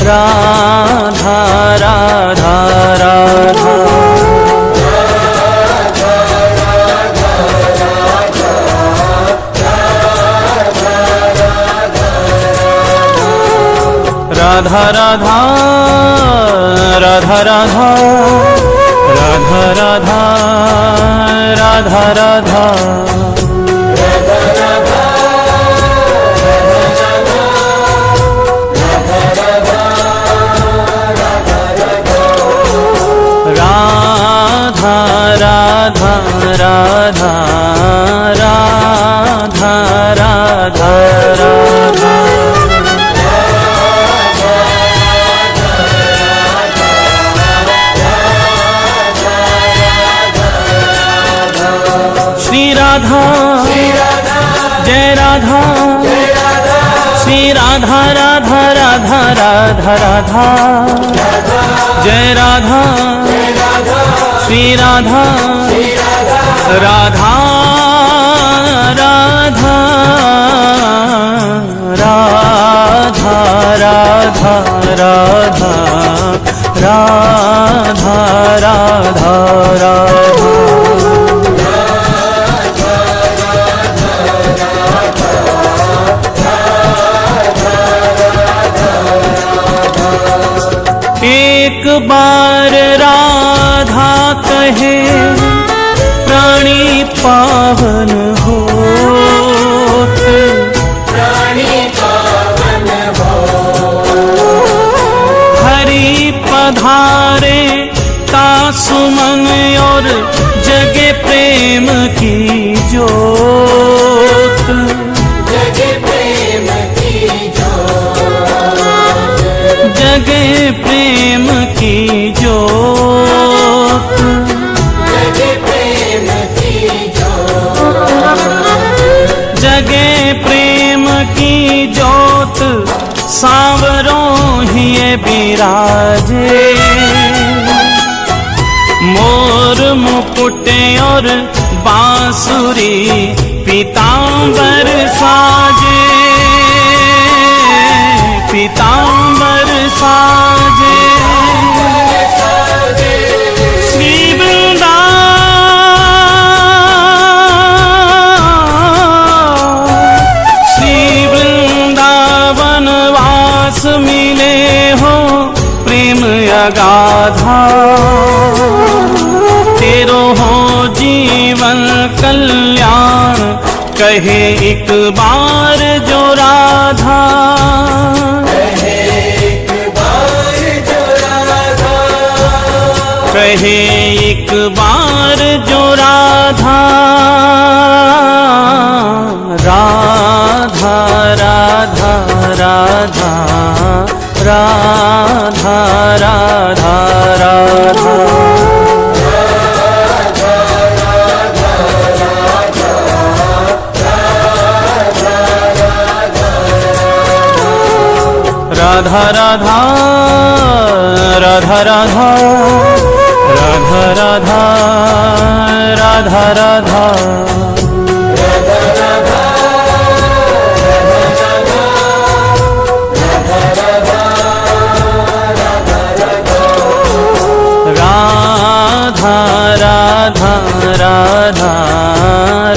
राधा राधा राधा राधा राधा राधा राधा राधा राधा राधा राधा राधा राधा राधा राधा राधा श्री राधा जय राधा श्री राधा राधा राधा राधा राधा जय राधा श्री राधा राधा राधा राधा राधा राधा राधा राधा राधा एक बार राधा कहे प्राणी पावन होत, प्राणी पावन हो हरि पधारे तासुमन और जगे प्रेम की जोत, जगे प्रेम की जोत, जगे प्रेम की जोत, जगे प्रेम की जोत, जगे प्रेम की जोत सांवरों ही बिराजे, मोर मुकुट और बांसुरी पीतांबर साजे, पीतांबर साजे श्री वृंदावन वास मिले हो प्रेम अगाधा, तेरो हो जीवन कल्याण कहे एक बार जो राधा, कहे एक बार जो राधा, कहे एक बार जो राधा, राधा राधा राधा राधा राधा राधा राधा राधा राधा राधा राधा राधा राधा राधा राधा राधा राधा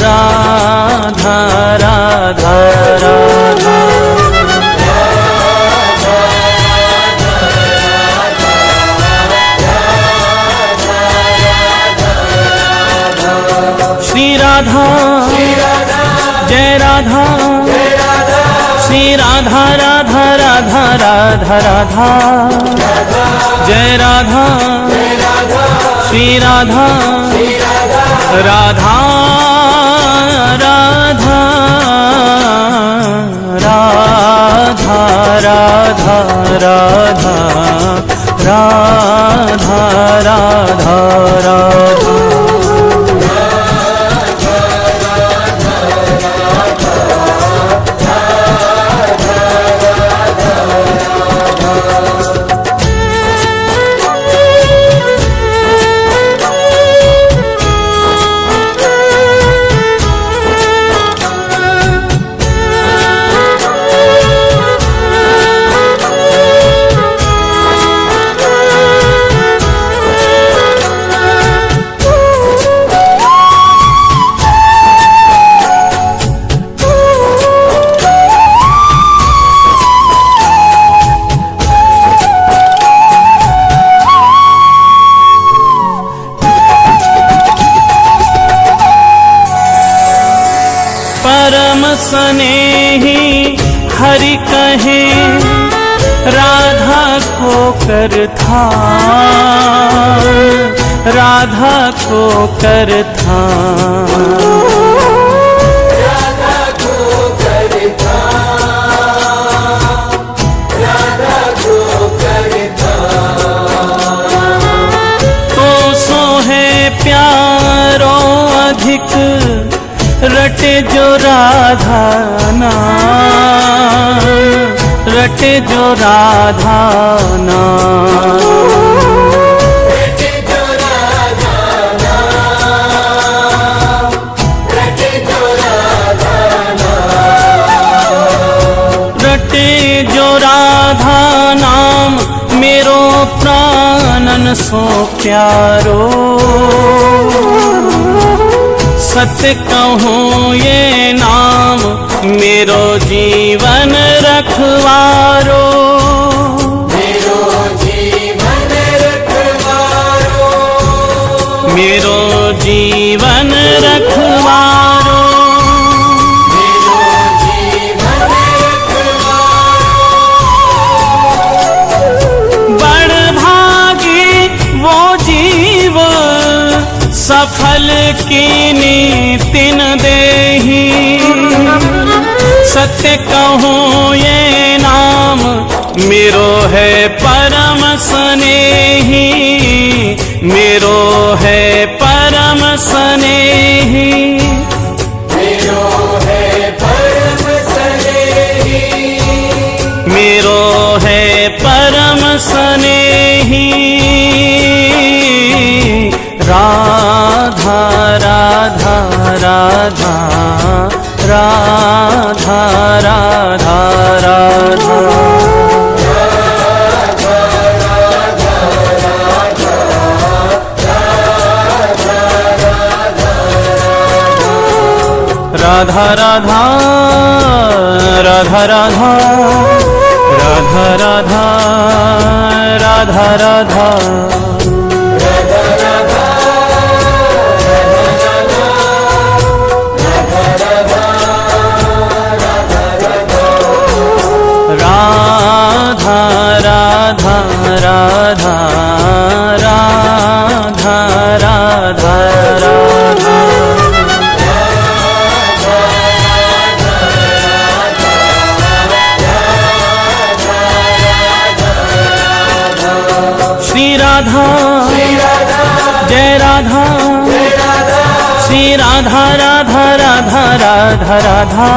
राधा राधा श्री राधा जय राधा श्री राधा राधा राधा राधा राधा जय राधा श्री राधा राधा राधा राधा राधा राधा राधा राधा राधा स्नेही हरि कहे राधा को कर था, राधा को कर था। राधा को करता, राधा को करता। तो सो है प्यारो अधिक रटे जो राधा नाम, रटे जो राधा नाम। रटे जो राधा नाम, रटे जो राधा नाम। रटे जो राधा नाम मेरो प्राणन सो प्यारो। सत्य कहूँ ये नाम मेरो जीवन रखवारो, मेरो जीवन रखवारो, मेरो जीवन रखवारो। मेरो जीवन रखवारो। बड़ भागी वो जीव सफल की नीतिन देही। सत्य कहूँ ये नाम मेरो है परम स्नेही, मेरो है परम स्नेही। मेरो है परम स्नेही, मेरो है परम स्नेही। राधा राधा राधा राधा राधा राधा। राधा राधा राधा राधा राधा राधा राधा राधा। राधा राधा राधा राधा राधा राधा। श्री राधा जय राधा, श्री राधा राधा राधा राधा राधा।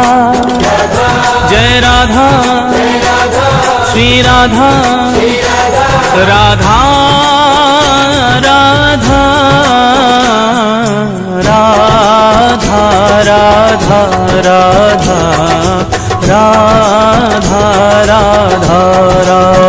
जय राधा श्री राधा राधा राधा राधा राधा राधा राधा राधा राधा।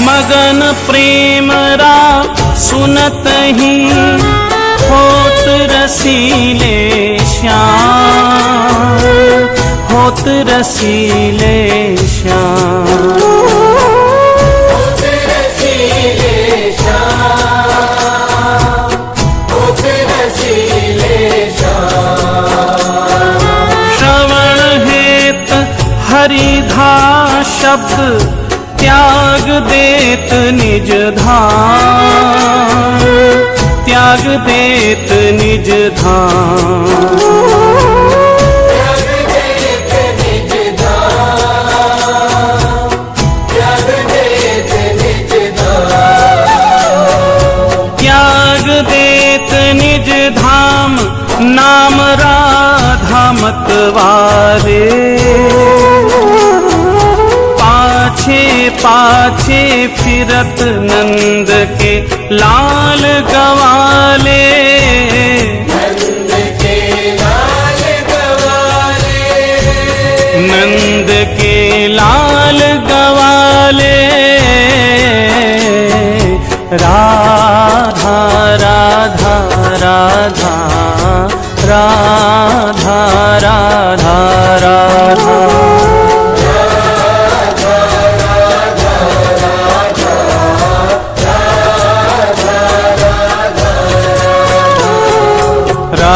मगन प्रेम रा सुनत ही होत रसीले श्याम, होत रसीले श्याम। होत रसीले श्याम, होत रसीले श्याम। श्रवण हेत हरिधा शब्द त्याग देत निज धाम, त्याग देत निज धाम। त्याग देत निज धाम, त्याग देत निज धाम। त्याग देत निज धाम नाम राधा मतवारे। पाछे पाछे फिरत नंद के लाल गवाले, नंद के लाल गवाले,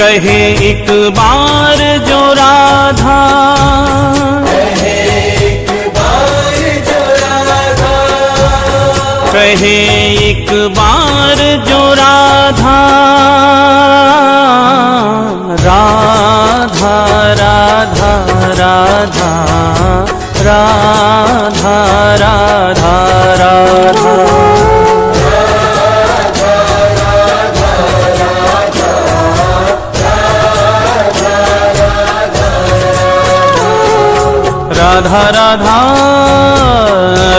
कहे एक बार जो राधा, कहे एक बार जो राधा, कहे एक बार जो राधा, राधा राधा राधा राधा राधा राधा। राधा राधा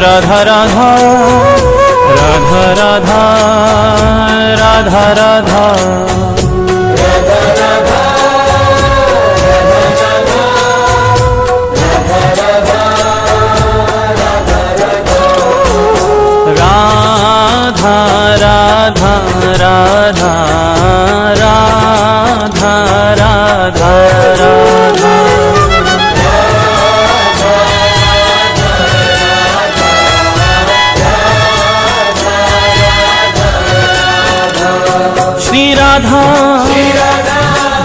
राधा राधा राधा राधा राधा राधा राधा राधा राधा राधा राधा। श्री राधा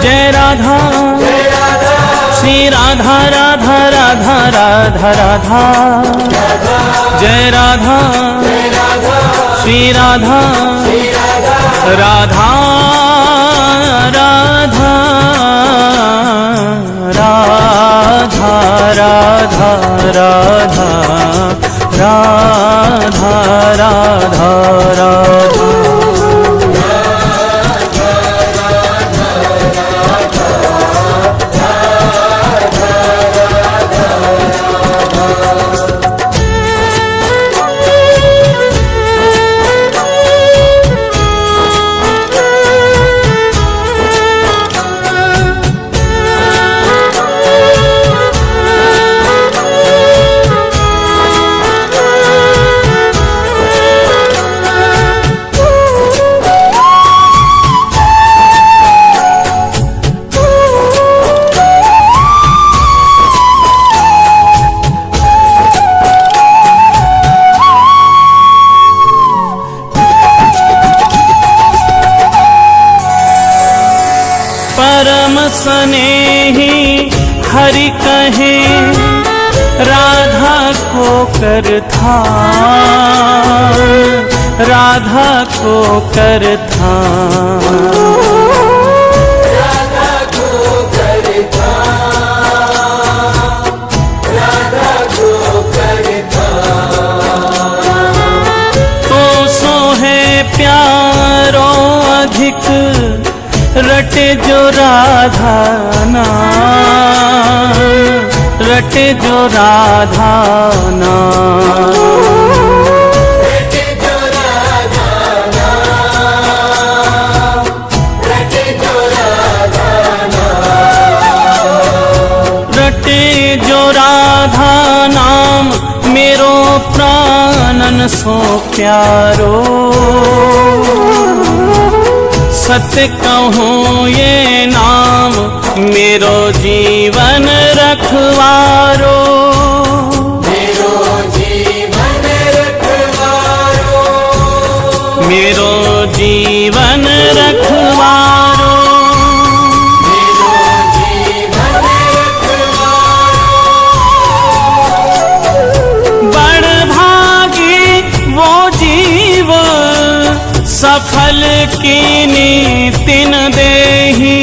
जय राधा, श्री राधा राधा राधा राधा राधा, जय राधा श्री राधा, राधा राधा राधा राधा राधा राधा राधा राधा। परम स्नेही हरि कहे राधा को कर था, राधा को कर था, राधा को करता, राधा को करता। तो सो है प्यारो अधिक रटे जो राधा नाम, रटे जो राधा नाम, रटे जो राधा नाम, रटे जो राधा नाम, रटे जो राधा नाम मेरो प्राणन सो प्यारो। सत्य कहूँ ये नाम मेरो जीवन रखवारो, मेरो जीवन रखवारो, मेरो जीवन रखवारो, मेरो जीवन रखवारो। बड़ भागी वो जीव सफल कीनी तिन देही।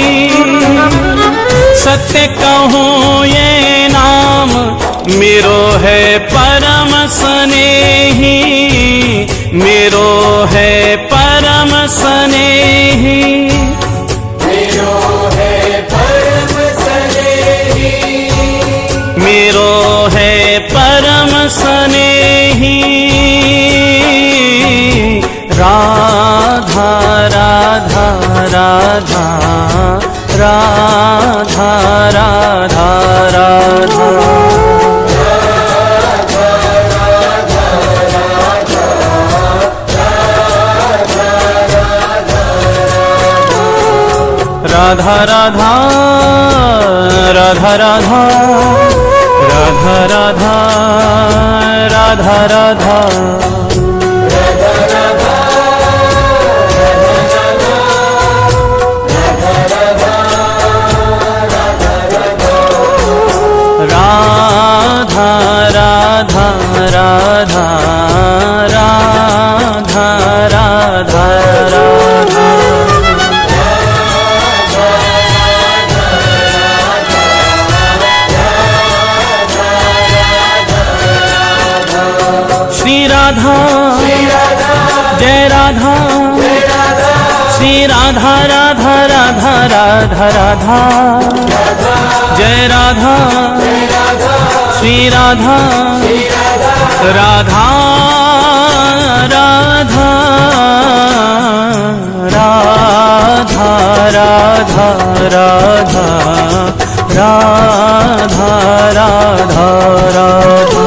सत्य कहूँ ये नाम मेरो है परम स्नेही, मेरो है परम स्नेही, मेरो है परम स्नेही, मेरो है परम स्नेही। राधा राधा राधा राधा राधा राधा। राधा राधा राधा राधा राधा राधा राधा राधा। राधा राधा राधा जय राधा श्री राधा राधा राधा राधा राधा जय राधा श्री राधा राधा राधा राधा राधा राधा राधा राधा राधा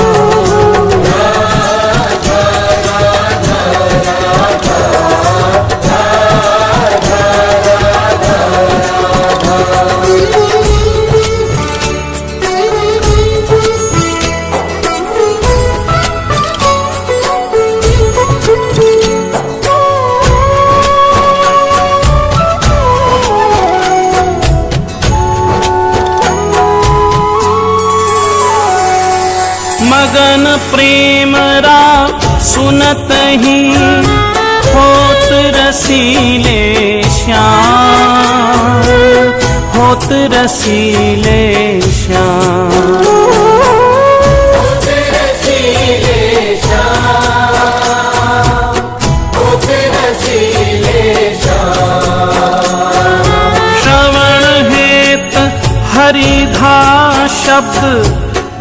मगन प्रेम रा सुनत ही होत रसीले श्याम होत रसीले श्याम श्रवण हेत हरिधा शब्द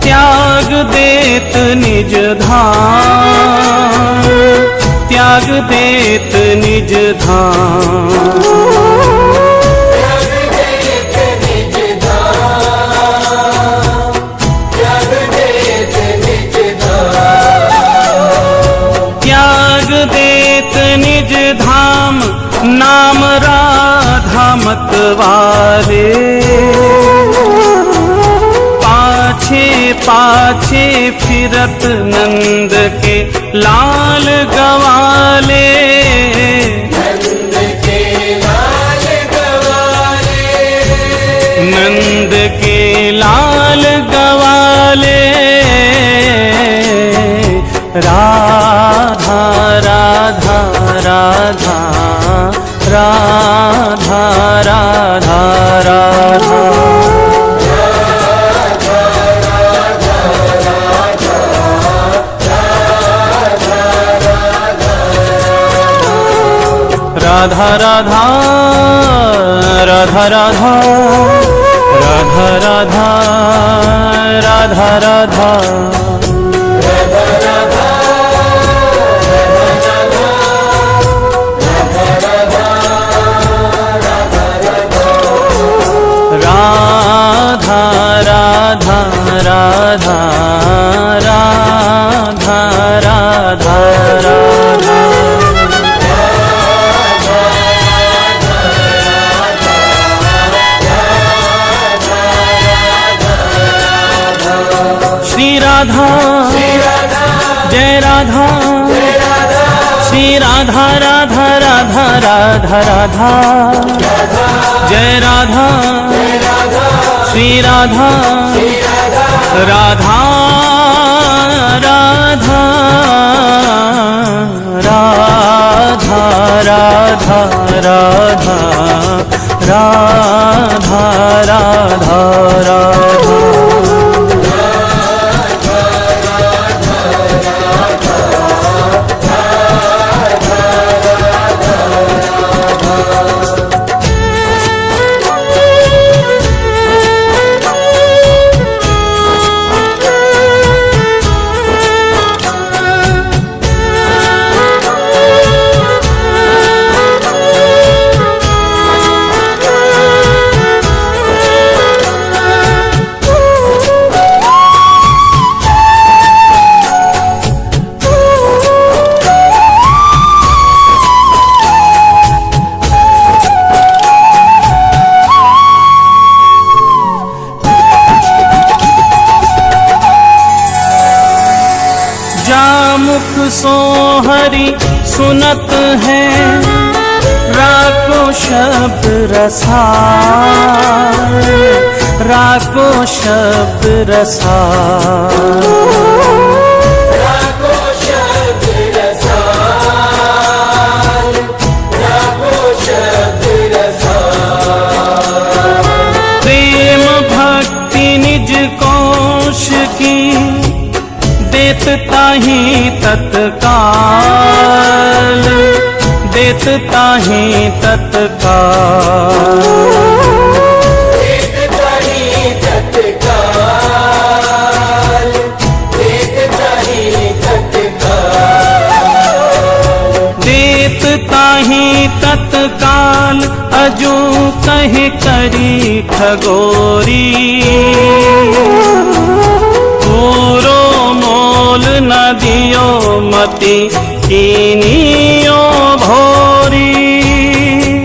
त्याग देत निज धाम त्याग देत निज धाम त्याग देत निज धाम नाम राधा मत वाले पाछे पाछे फिरत नंद के लाल गवाले नंद के लाल गवाले नंद के लाल गवाले राधा राधा राधा राधा राधा राधा राधा राधा राधा राधा राधा राधा राधा राधा राधा राधा राधा राधा राधा श्री राधा जय राधा श्री राधा राधा राधा राधा राधा जय राधा श्री राधा राधा राधा राधा राधा राधा राधा राधा राधा मुख सो हरि सुनत है राको शब्द रसाल राको शब्द रसाल प्रेम भक्ति निज कोश की देत ताहि तत्काल, देत ताहि तत्काल, देत ताहि तत्काल, देत ताहि तत्काल, देत ताहि तत्काल, अजू कहे करी खगोरी, पूरो मोल न दियो मति कीनियो भोरी,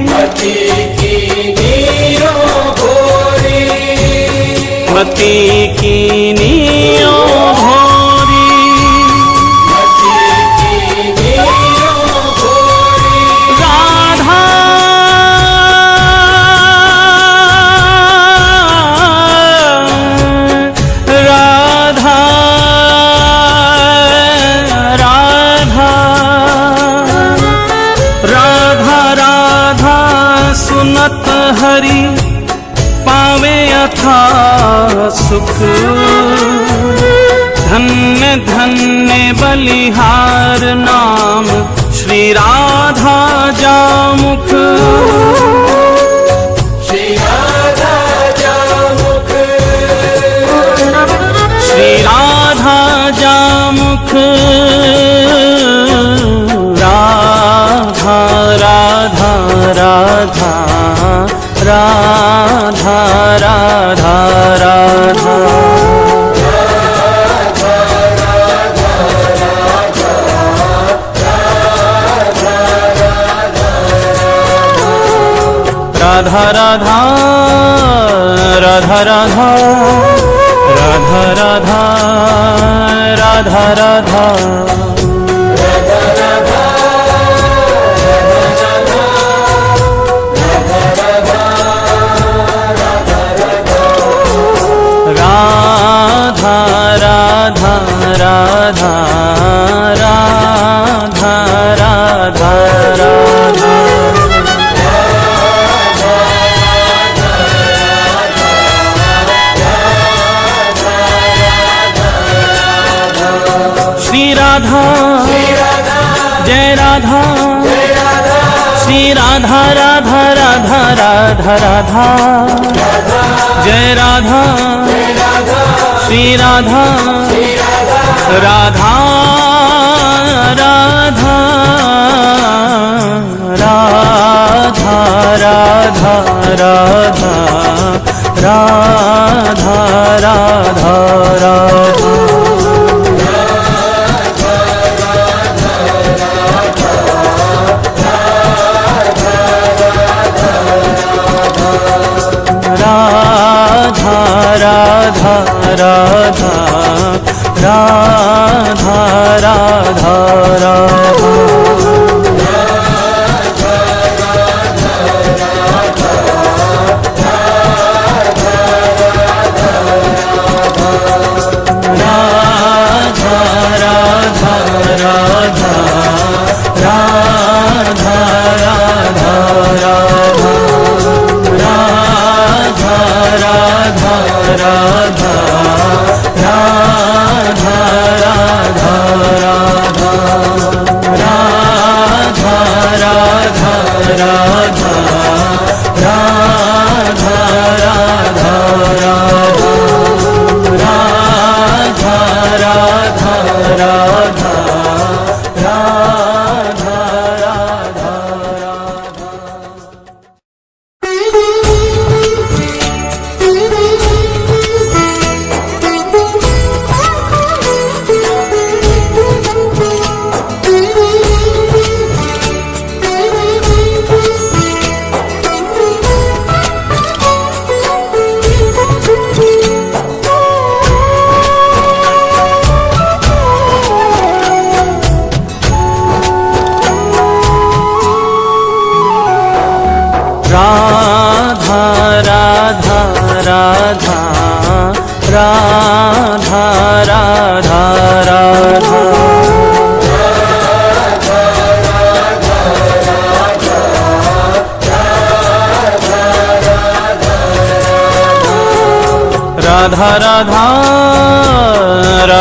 मति कीनियो भोरी, मति कीनियो भोरी, मति कीनियो भोरी। राधा राधा राधा राधा राधा सुनत हरि पावे अथा सुख, धन्य धन्य बलिहार नाम श्री राधा जामुख, श्री राधा जामुख, श्री राधा जामुख, राधा राधा राधा राधा राधा राधा, राधा राधा राधा राधा राधा राधा राधा राधा, राधा राधा राधा राधा राधा राधा, श्री राधा जय राधा, श्री राधा राधा राधा राधा राधा, जय राधा श्री राधा, राधा राधा राधा राधा राधा राधा राधा राधा, राधा राधा राधा राधा राधा राधा, राधा राधा राधा राधा राधा राधा, राधा राधा राधा राधा राधा राधा, राधा राधा राधा राधा राधा राधा, राधा राधा राधा राधा राधा राधा। राधा राधा राधा राधा राधा राधा, राधा राधा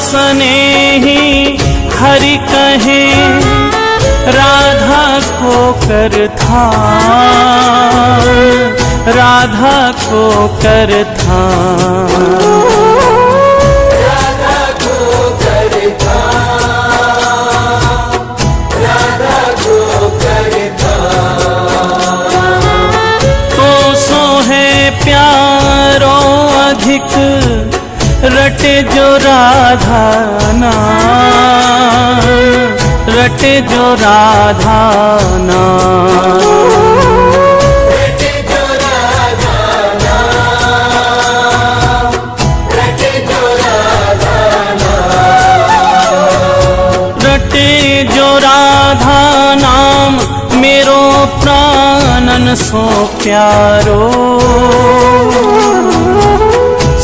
स्नेही हरि कहे राधा को कर था, राधा को कर था। राधा को करता, राधा को करता। तो सो है प्यारो अधिक रटे जो राधा नाम, रटे जो राधा नाम। रटे जो राधा नाम, रटे जो राधा नाम। रटे जो राधा नाम मेरो प्राणन सो प्यारो।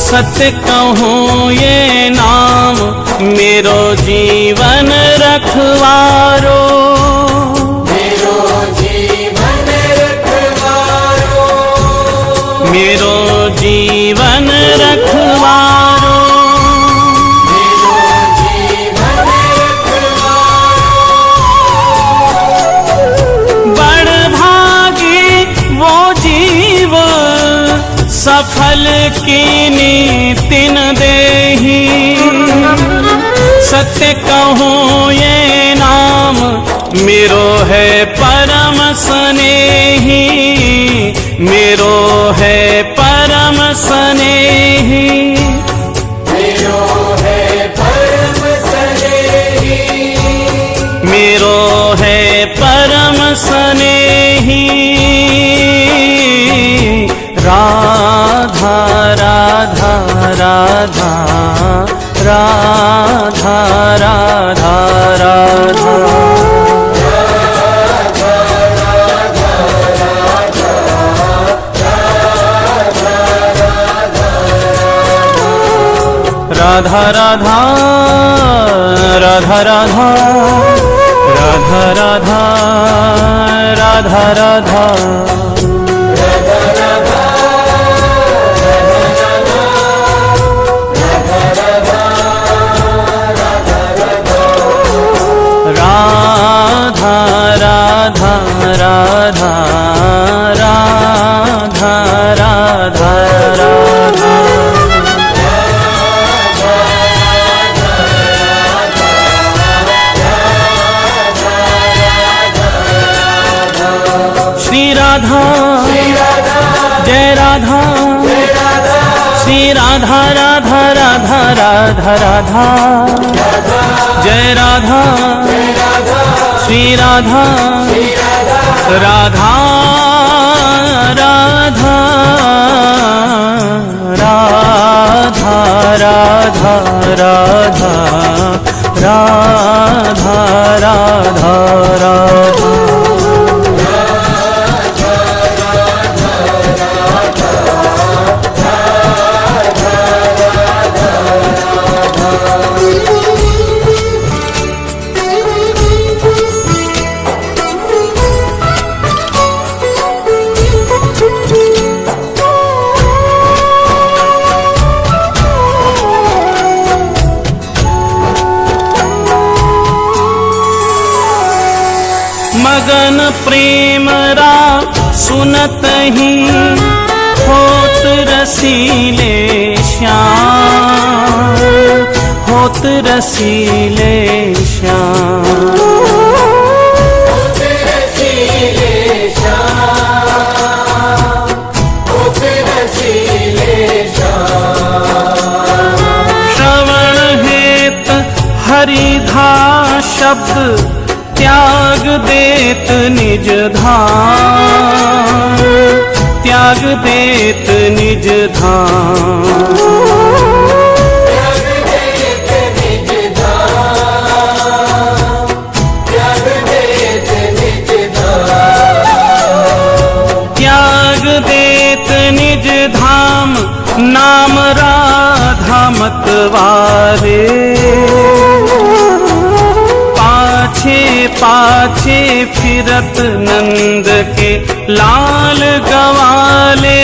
सत्य कहूँ ये नाम मेरो जीवन रखवारो, मेरो जीवन रखवारो, मेरो जीवन रखवारो। मेरो जीवन रखवारो। बड़ भागी वो जीव सफल कीनी तिन देही। सत्य कहूँ ये नाम मेरो है परम स्नेही, मेरो है परम स्नेही। मेरो है परम स्नेही, मेरो है परम स्नेही। राधा राधा राधा राधा राधा राधा। राधा राधा राधा राधा राधा राधा राधा राधा। राधा राधा राधा राधा राधा राधा। श्री राधा जय राधा, श्री राधा राधा राधा राधा राधा। जय राधा श्री राधा, राधा राधा राधा राधा राधा राधा राधा राधा। मगन प्रेम रा सुनत ही होत रसीले श्याम, होत रसीले श्याम। श्रवण हेत हरिधा शब्द त्याग देत निज धाम, त्याग देत निज धाम। त्याग देत निज धाम नाम राधा मतवारे। पाछे पाछे फिरत नंद के लाल गवाले,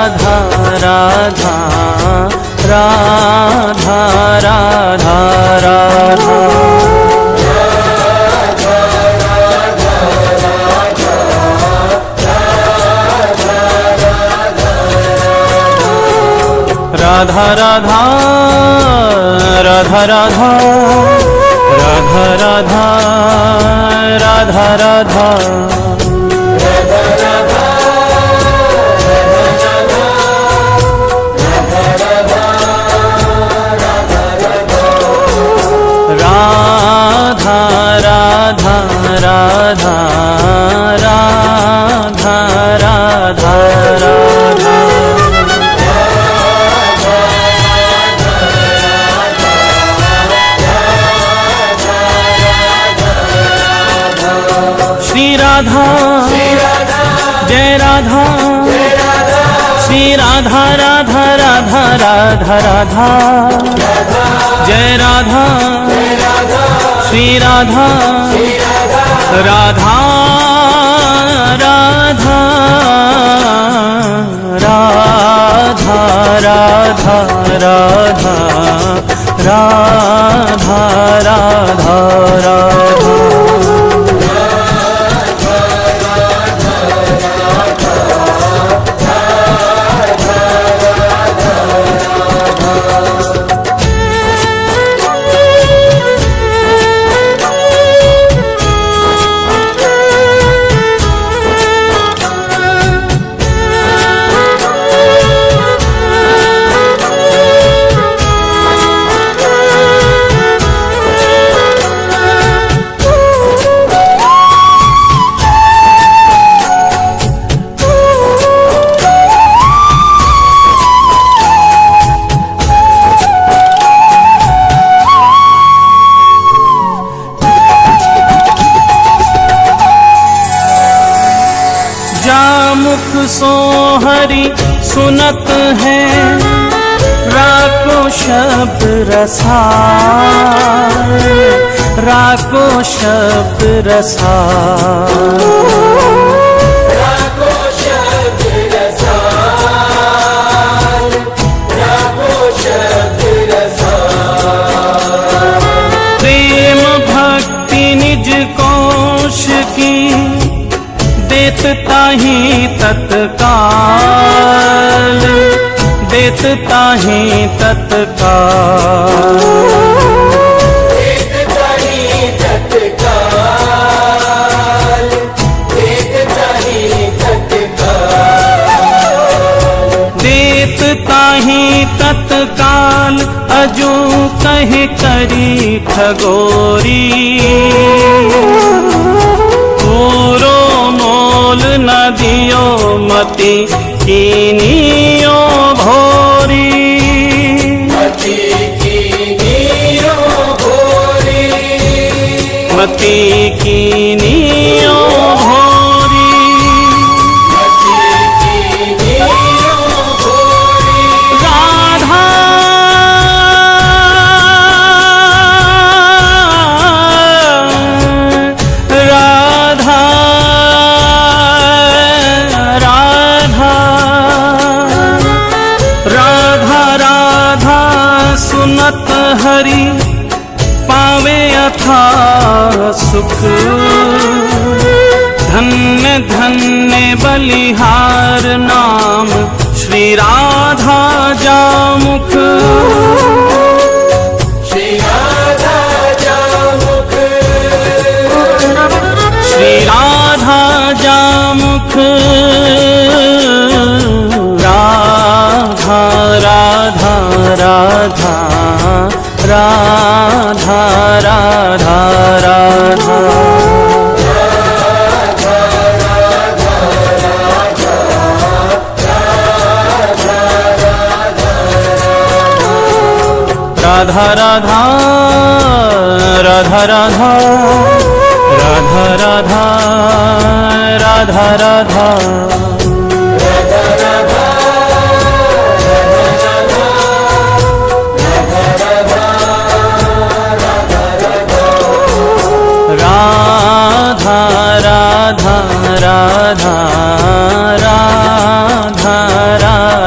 राधा राधा राधा राधा राधा राधा राधा राधा राधा राधा राधा राधा राधा राधा राधा राधा राधा श्री राधा जय राधा श्री राधा राधा राधा राधा राधा जय राधा श्री राधा राधा राधा राधा राधा राधा राधा राधा राधा सो हरि सुनत है राको शब्द रसाल राको शब्द रसाल राको शब्द रसाल राको शब्द रसाल प्रेम भक्ति निज कोश की देत ताहि तत्काल देत ताहि तत्काल देत ताहि तत्काल देत ताहि तत्काल देत ताहि तत्काल अजू कहि करी ठगोरी पूरो मोल न दियो मति कीनियो भोरी मति कीनियो भोरी मति कीनियो भोरी मति कीनियो भोरी राधा राधा राधा राधा राधा सुनत हरि पावे अथा सुख धन्य धन्य बलिहार नाम श्री राधा जामुख श्री राधा जामुख श्री राधा जामुख राधा राधा राधा राधा राधा राधा राधा राधा राधा राधा राधा राधा राधा राधा राधा राधा राधा राधा राधा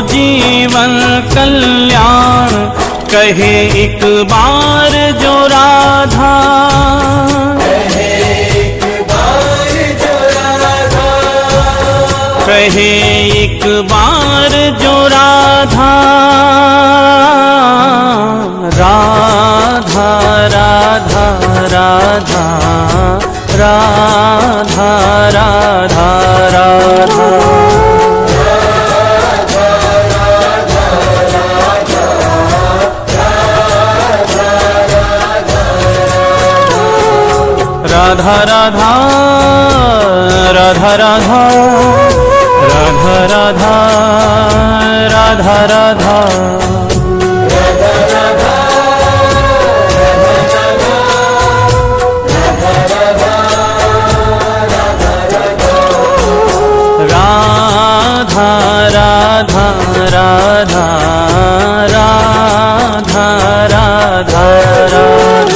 जीवन कल्याण कहे एक बार जो राधा। कहे एक बार जो राधा, कहे एक बार जो राधा। राधा राधा राधा राधा राधा राधा। राधा राधा राधा राधा राधा राधा राधा राधा। राधा राधा राधा राधा राधा राधा।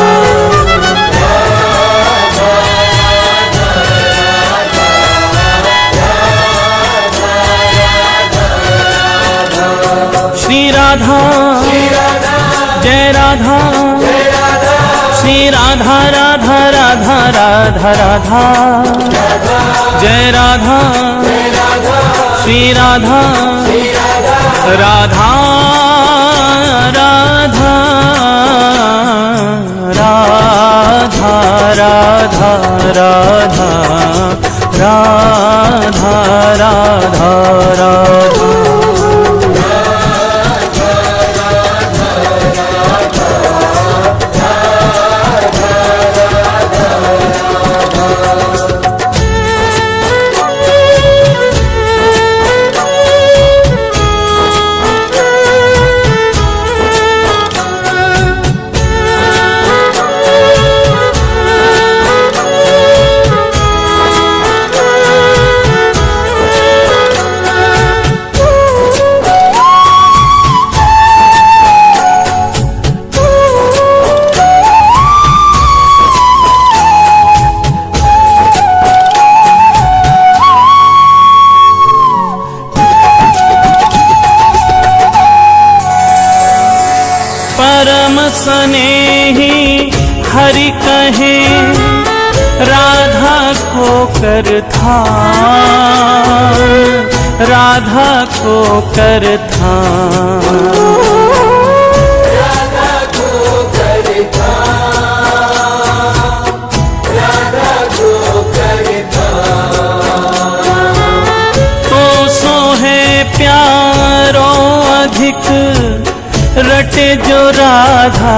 श्री राधा जय राधा, श्री राधा राधा राधा राधा राधा। जय राधा श्री राधा राधा राधा राधा राधा राधा राधा राधा राधा। परम स्नेही हरि कहे राधा को कर था, राधा को कर था। राधा को करता, राधा को करता। तो सो है प्यारो अधिक रटे जो राधा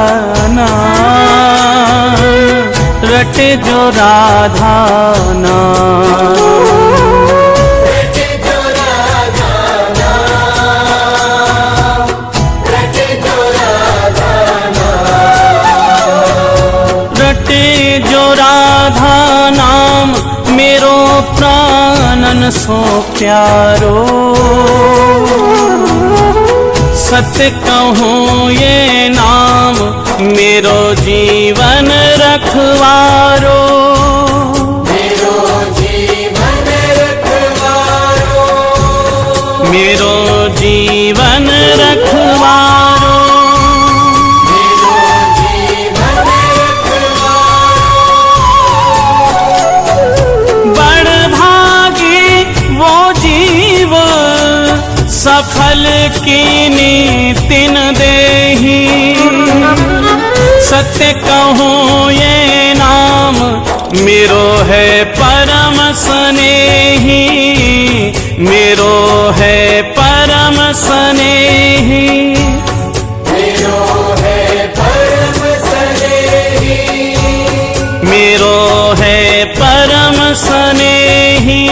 नाम, रटे जो राधा नाम। रटे जो राधा नाम, रटे जो राधा नाम। रटे जो राधा नाम मेरो प्राणन सो प्यारो। सत्य कहूँ ये नाम मेरो जीवन रखवारो। मेरो जीवन रखवारो, मेरो जीवन रखवारो। मेरो जीवन रखवारो। बड़ भागी वो जीव सफल कीनी तिन देही। सत्य कहूँ ये नाम मेरो है परम स्नेही, मेरो है परम स्नेही। मेरो है परम स्नेही, मेरो है परम स्नेही।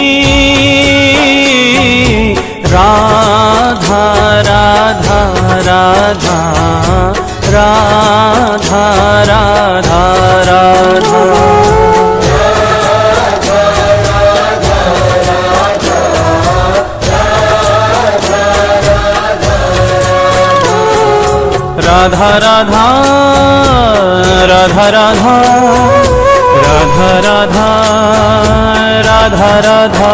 राधा राधा राधा राधा राधा राधा। राधा राधा राधा राधा राधा राधा राधा राधा।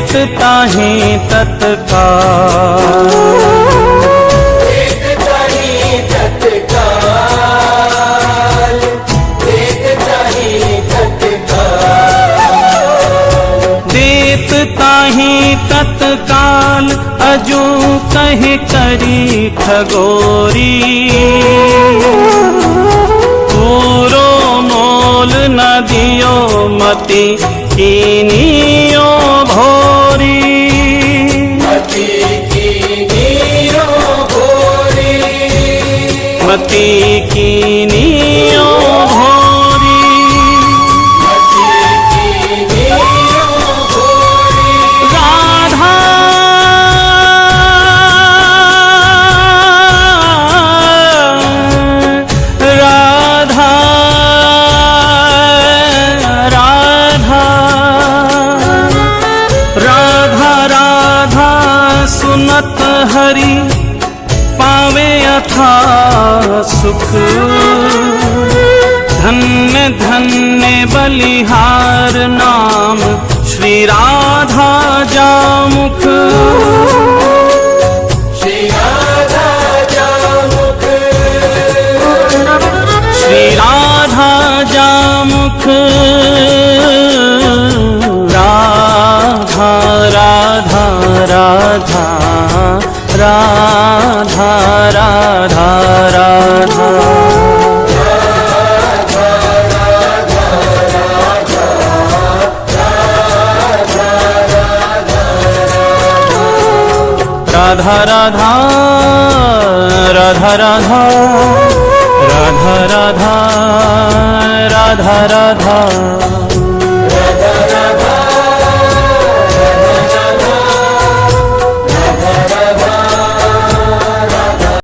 देत ताहि तत्काल, देत ताहि तत्काल, देत ताहि तत्काल, देत ताहि तत्काल, अजू कहि करी खगोरी, पूरो मोल न दियो मति कीनियो भोरी, मति कीनियो भोरी, मति कीनियो भोरी, मति कीनियो भोरी। राधा राधा राधा राधा राधा सुनत हरि पावे अथा सुख, धन्य धन्य बलिहार नाम श्री राधा जामुख, श्री राधा जामुख, श्री राधा जामुख, राधा राधा राधा राधा राधा राधा राधा राधा राधा राधा राधा राधा राधा राधा